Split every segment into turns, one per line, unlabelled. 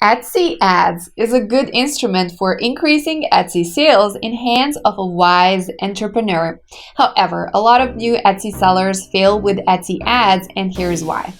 Etsy Ads is a good instrument for increasing Etsy sales in hands of a wise entrepreneur. However, a lot of new Etsy sellers fail with Etsy Ads, and here's why.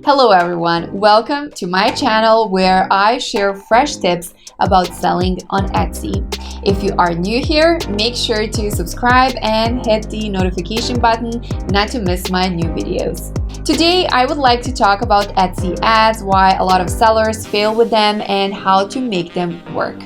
Hello everyone, welcome to my channel where I share fresh tips about selling on Etsy. If you are new here, make sure to subscribe and hit the notification button not to miss my new videos. Today, I would like to talk about Etsy ads, why a lot of sellers fail with them, and how to make them work.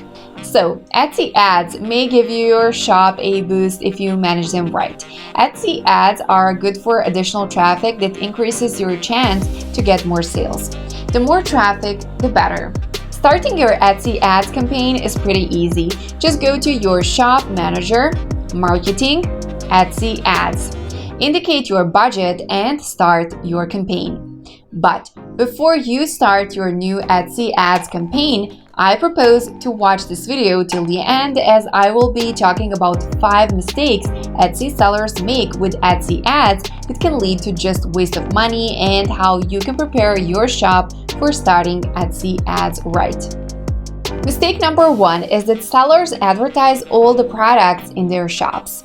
So, Etsy ads may give your shop a boost if you manage them right. Etsy ads are good for additional traffic that increases your chance to get more sales. The more traffic, the better. Starting your Etsy ads campaign is pretty easy. Just go to your shop manager, marketing, Etsy ads. Indicate your budget and start your campaign. But before you start your new Etsy ads campaign, I propose to watch this video till the end, as I will be talking about 5 mistakes Etsy sellers make with Etsy ads that can lead to just waste of money, and how you can prepare your shop for starting Etsy ads right. Mistake number 1 is that sellers advertise all the products in their shops.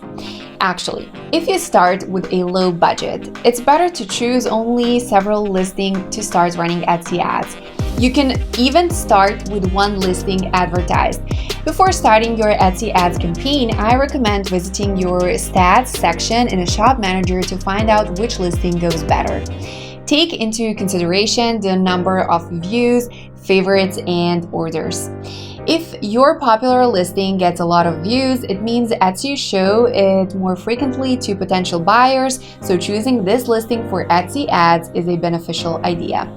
Actually, if you start with a low budget, it's better to choose only several listings to start running Etsy ads. You can even start with one listing advertised. Before starting your Etsy ads campaign, I recommend visiting your stats section in a shop manager to find out which listing goes better. Take into consideration the number of views, favorites, and orders. If your popular listing gets a lot of views, it means Etsy show it more frequently to potential buyers, so choosing this listing for Etsy ads is a beneficial idea.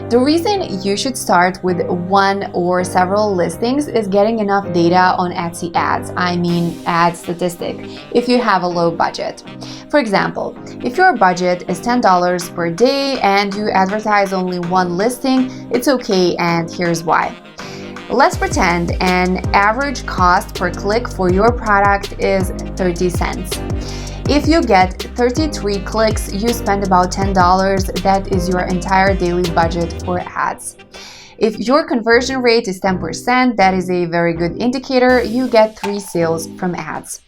The reason you should start with one or several listings is getting enough data on Etsy ads, ad statistic, if you have a low budget. For example, if your budget is $10 per day and you advertise only one listing, it's okay, and here's why. Let's pretend an average cost per click for your product is 30 cents. If you get 33 clicks, you spend about $10. That is your entire daily budget for ads. If your conversion rate is 10%, that is a very good indicator. You get 3 sales from ads.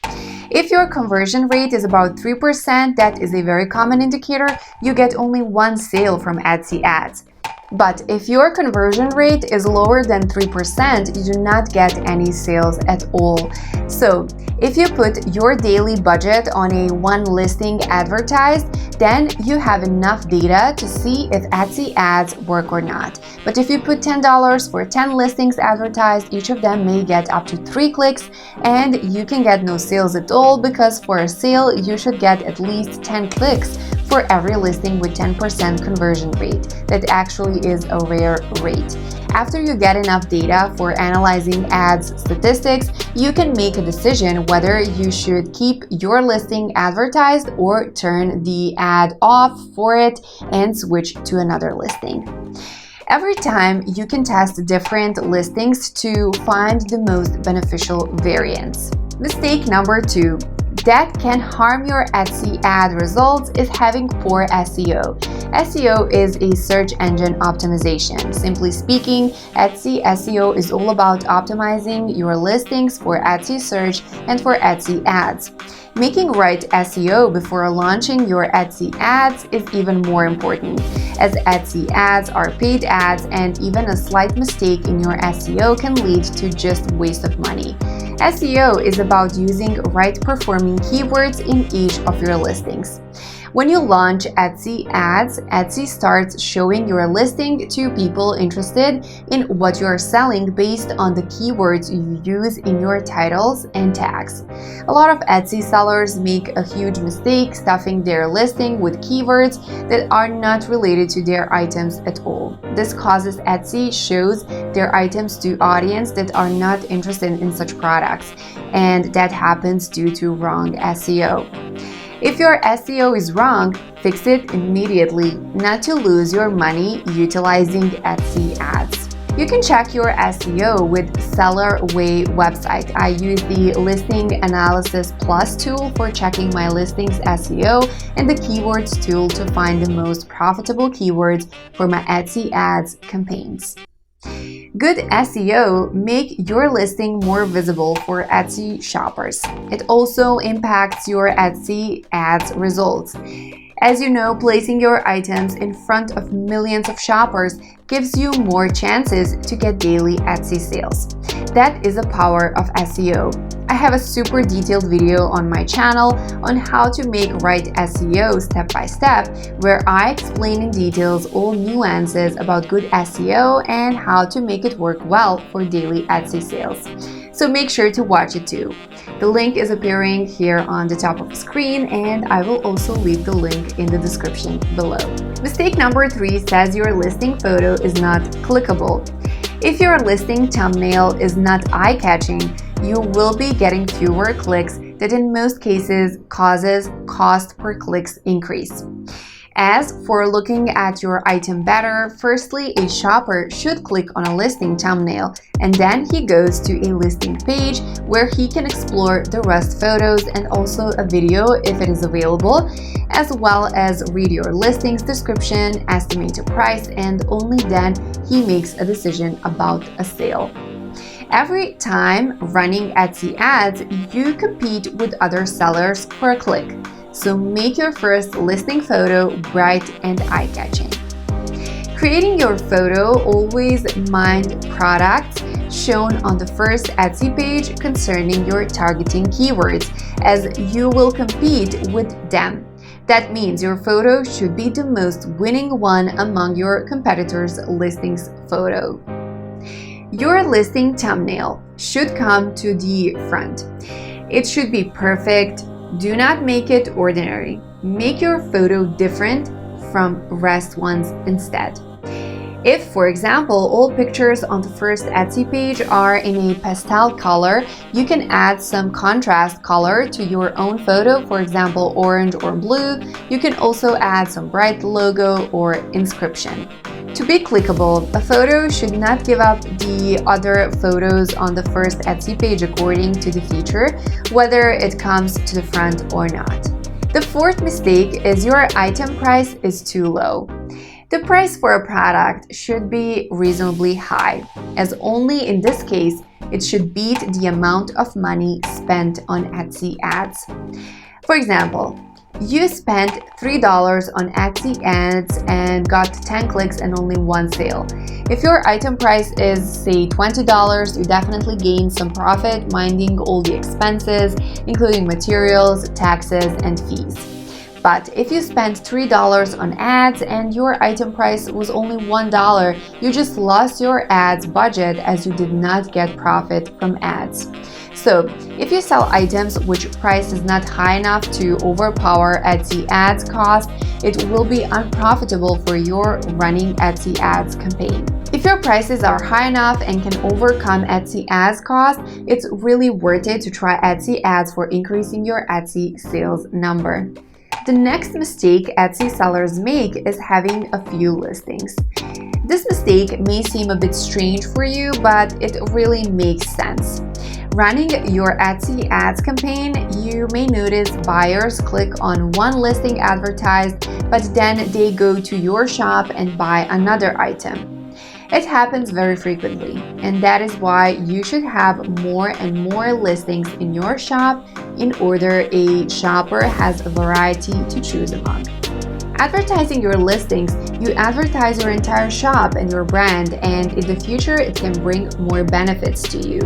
If your conversion rate is about 3%, that is a very common indicator. You get only 1 sale from Etsy ads. But if your conversion rate is lower than 3%, you do not get any sales at all. So, if you put your daily budget on a one listing advertised, then you have enough data to see if Etsy ads work or not. But if you put $10 for 10 listings advertised, each of them may get up to 3 clicks, and you can get no sales at all, because for a sale, you should get at least 10 clicks for every listing with 10% conversion rate. That actually is a rare rate. After you get enough data for analyzing ads statistics, you can make a decision whether you should keep your listing advertised or turn the ad off for it and switch to another listing. Every time you can test different listings to find the most beneficial variants. Mistake number 2 that can harm your Etsy ad results is having poor SEO. SEO is a search engine optimization. Simply speaking, Etsy SEO is all about optimizing your listings for Etsy search and for Etsy ads. Making right SEO before launching your Etsy ads is even more important, as Etsy ads are paid ads, and even a slight mistake in your SEO can lead to just waste of money. SEO is about using right performing keywords in each of your listings. When you launch Etsy ads, Etsy starts showing your listing to people interested in what you are selling based on the keywords you use in your titles and tags. A lot of Etsy sellers make a huge mistake stuffing their listing with keywords that are not related to their items at all. This causes Etsy shows their items to audience that are not interested in such products, and that happens due to wrong SEO. If your SEO is wrong, fix it immediately, not to lose your money utilizing Etsy ads. You can check your SEO with SellerWay website. I use the Listing Analysis Plus tool for checking my listings SEO and the Keywords tool to find the most profitable keywords for my Etsy ads campaigns. Good SEO make your listing more visible for Etsy shoppers. It also impacts your Etsy ads results. As you know, placing your items in front of millions of shoppers gives you more chances to get daily Etsy sales. That is the power of SEO. I have a super detailed video on my channel on how to make right SEO step by step, where I explain in details all nuances about good SEO and how to make it work well for daily Etsy sales. So make sure to watch it too. The link is appearing here on the top of the screen, and I will also leave the link in the description below. Mistake number 3 says your listing photo is not clickable. If your listing thumbnail is not eye-catching, you will be getting fewer clicks that in most cases causes cost per clicks increase. As for looking at your item better, firstly, a shopper should click on a listing thumbnail, and then he goes to a listing page where he can explore the rest photos and also a video if it is available, as well as read your listings description, estimate a price, and only then he makes a decision about a sale. Every time running Etsy ads, you compete with other sellers for a click. So make your first listing photo bright and eye-catching. Creating your photo, always mind products shown on the first Etsy page concerning your targeting keywords, as you will compete with them. That means your photo should be the most winning one among your competitors' listings photo. Your listing thumbnail should come to the front. It should be perfect. Do not make it ordinary. Make your photo different from rest ones instead. If, for example, all pictures on the first Etsy page are in a pastel color, you can add some contrast color to your own photo, for example, orange or blue. You can also add some bright logo or inscription. To be clickable, a photo should not give up the other photos on the first Etsy page according to the feature, whether it comes to the front or not. The fourth mistake is your item price is too low. The price for a product should be reasonably high, as only in this case it should beat the amount of money spent on Etsy ads. For example, you spent $3 on Etsy ads and got 10 clicks and only 1 sale. If your item price is, say, $20, you definitely gain some profit, minding all the expenses, including materials, taxes, and fees. But if you spent $3 on ads and your item price was only $1, you just lost your ads budget as you did not get profit from ads. So, if you sell items which price is not high enough to overpower Etsy ads cost, it will be unprofitable for your running Etsy ads campaign. If your prices are high enough and can overcome Etsy ads cost, it's really worth it to try Etsy ads for increasing your Etsy sales number. The next mistake Etsy sellers make is having a few listings. This mistake may seem a bit strange for you, but it really makes sense. Running your Etsy ads campaign, you may notice buyers click on one listing advertised, but then they go to your shop and buy another item. It happens very frequently, and that is why you should have more and more listings in your shop in order a shopper has a variety to choose among. Advertising your listings, you advertise your entire shop and your brand, and in the future it can bring more benefits to you.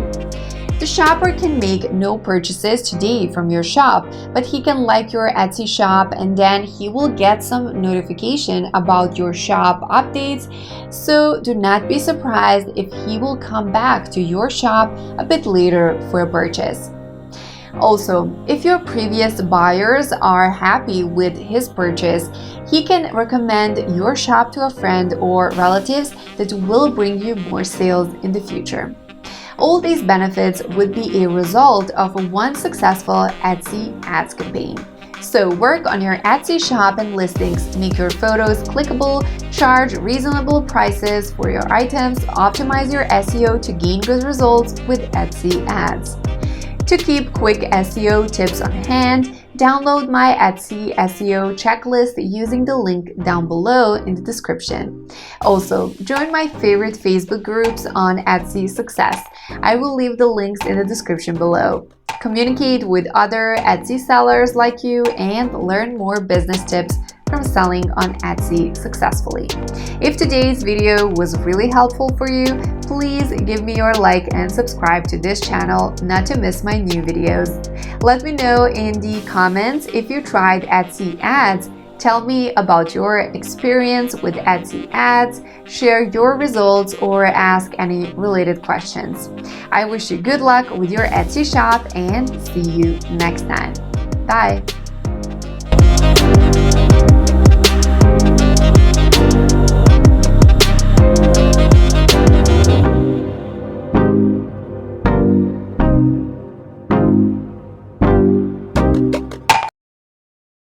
The shopper can make no purchases today from your shop, but he can like your Etsy shop and then he will get some notification about your shop updates, so do not be surprised if he will come back to your shop a bit later for a purchase. Also, if your previous buyers are happy with his purchase, he can recommend your shop to a friend or relatives that will bring you more sales in the future. All these benefits would be a result of one successful Etsy ads campaign. So work on your Etsy shop and listings, make your photos clickable, charge reasonable prices for your items, optimize your SEO to gain good results with Etsy ads. To keep quick SEO tips on hand, download my Etsy SEO checklist using the link down below in the description. Also, join my favorite Facebook groups on Etsy Success. I will leave the links in the description below. Communicate with other Etsy sellers like you and learn more business tips from selling on Etsy successfully. If today's video was really helpful for you, please give me your like and subscribe to this channel not to miss my new videos. Let me know in the comments if you tried Etsy ads. Tell me about your experience with Etsy ads, share your results, or ask any related questions. I wish you good luck with your Etsy shop and see you next time. Bye!